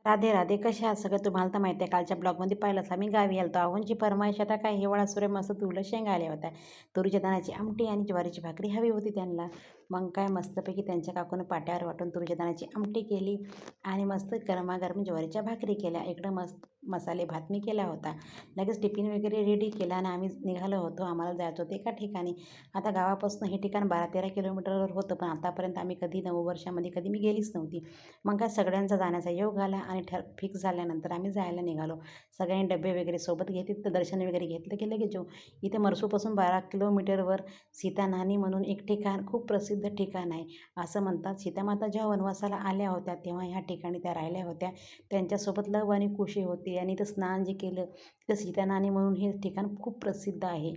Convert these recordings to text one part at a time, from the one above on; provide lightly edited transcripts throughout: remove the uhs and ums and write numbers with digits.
राधे राधे, कशा आहात सगळे? तुम्हाला तर माहिती आहे, कालच्या ब्लॉगमध्ये पाहिलंच आम्ही गावी आलतो. आहोंची फरमाईश आता काय, हिवाळा सुरू आहे, मस्त तुरीला शेंगा आल्या होत्या. तुरीच्या दाण्याची आमटी आणि ज्वारीची भाकरी हवी होती त्यांना. मग काय मस्तपैकी त्यांच्या काकूनं पाट्यावर वाटून तुरीच्या दाण्याची आमटी केली आणि मस्त गरमागरम ज्वारीच्या भाकरी केल्या. इकडं मस्त मसाले भात मी केला होता. लगेच टिफिन वगैरे रेडी केला आणि आम्ही निघालो होतो. आम्हाला जायचं होतं एका ठिकाणी. आता गावापासून हे ठिकाण 12-13 किलोमीटरवर होतं, पण आतापर्यंत आम्ही कधी 9 वर्षामध्ये कधी मी गेलीच नव्हती. मग काय सगळ्यांचा जाण्याचा योग आला आणि फिक्स झाल्यानंतर आम्ही जायला निघालो. सगळ्यांनी डबे वगैरे सोबत घेतले, तर दर्शन वगैरे घेतलं की लगेच इथे मरसूपासून 12 किलोमीटरवर सीतानानी म्हणून एक ठिकाण, खूप प्रसिद्ध ठिकाण आहे. असं म्हणतात, सीतामाता जेव्हा वनवासाला आल्या होत्या तेव्हा ह्या ठिकाणी त्या राहिल्या होत्या. त्यांच्यासोबत लव आणि कुशी होती आणि ते स्नान जे केलं तर सीतानानी म्हणून हे ठिकाण खूप प्रसिद्ध आहे.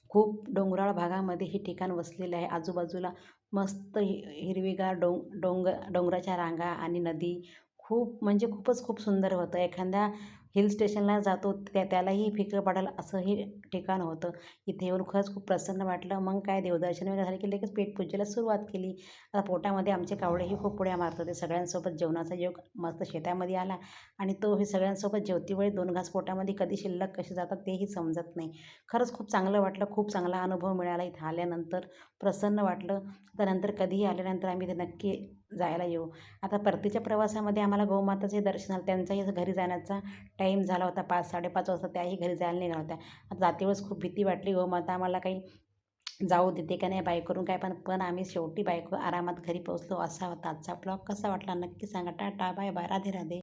खूप डोंगराळ भागामध्ये हे ठिकाण वसलेलं आहे. आजूबाजूला मस्त हिरवीगार डोंगराच्या रांगा आणि नदी, खूप म्हणजे खूपच खूप सुंदर होतं. एखाद्या हिल स्टेशनला जातो त्यालाही फिकं पडेल असं हे ठिकाण होतं. इथे येऊन खरंच खूप प्रसन्न वाटलं. मग काय देवदर्शन वगैरे झालं की लगेच पेटपूजेला सुरुवात केली. आता पोटामध्ये आमचे कावळेही खूप उड्या मारत होते. सगळ्यांसोबत जेवणाचा योग मस्त शेतामध्ये आला आणि तो हे सगळ्यांसोबत जेवतीवेळी 2 घास पोटामध्ये कधी शिल्लक कसे जातात तेही समजत नाही. खरंच खूप चांगलं वाटलं. खूप चांगला अनुभव मिळाला इथं आल्यानंतर. प्रसन्न वाटलं. त्यानंतर कधीही आल्यानंतर आम्ही ते नक्की जायला येऊ. आता परतीच्या प्रवासामध्ये आम्हाला गोमाताचे दर्शन झालं. त्यांच्याही घरी जाण्याचा टाईम झाला होता 5-5:30 वाजता. त्याही घरी जायला निघाल्या होत्या. आता जाते वेळेस खूप भीती वाटली, गोमाता आम्हाला काही जाऊ देते का नाही बाईकवरून काय, पण पण आम्ही शेवटी बाईकवर आरामात घरी पोहोचलो. असा होता आजचा ब्लॉग. कसा वाटला नक्की सांगा. Tata, bye bye, Radhe Radhe.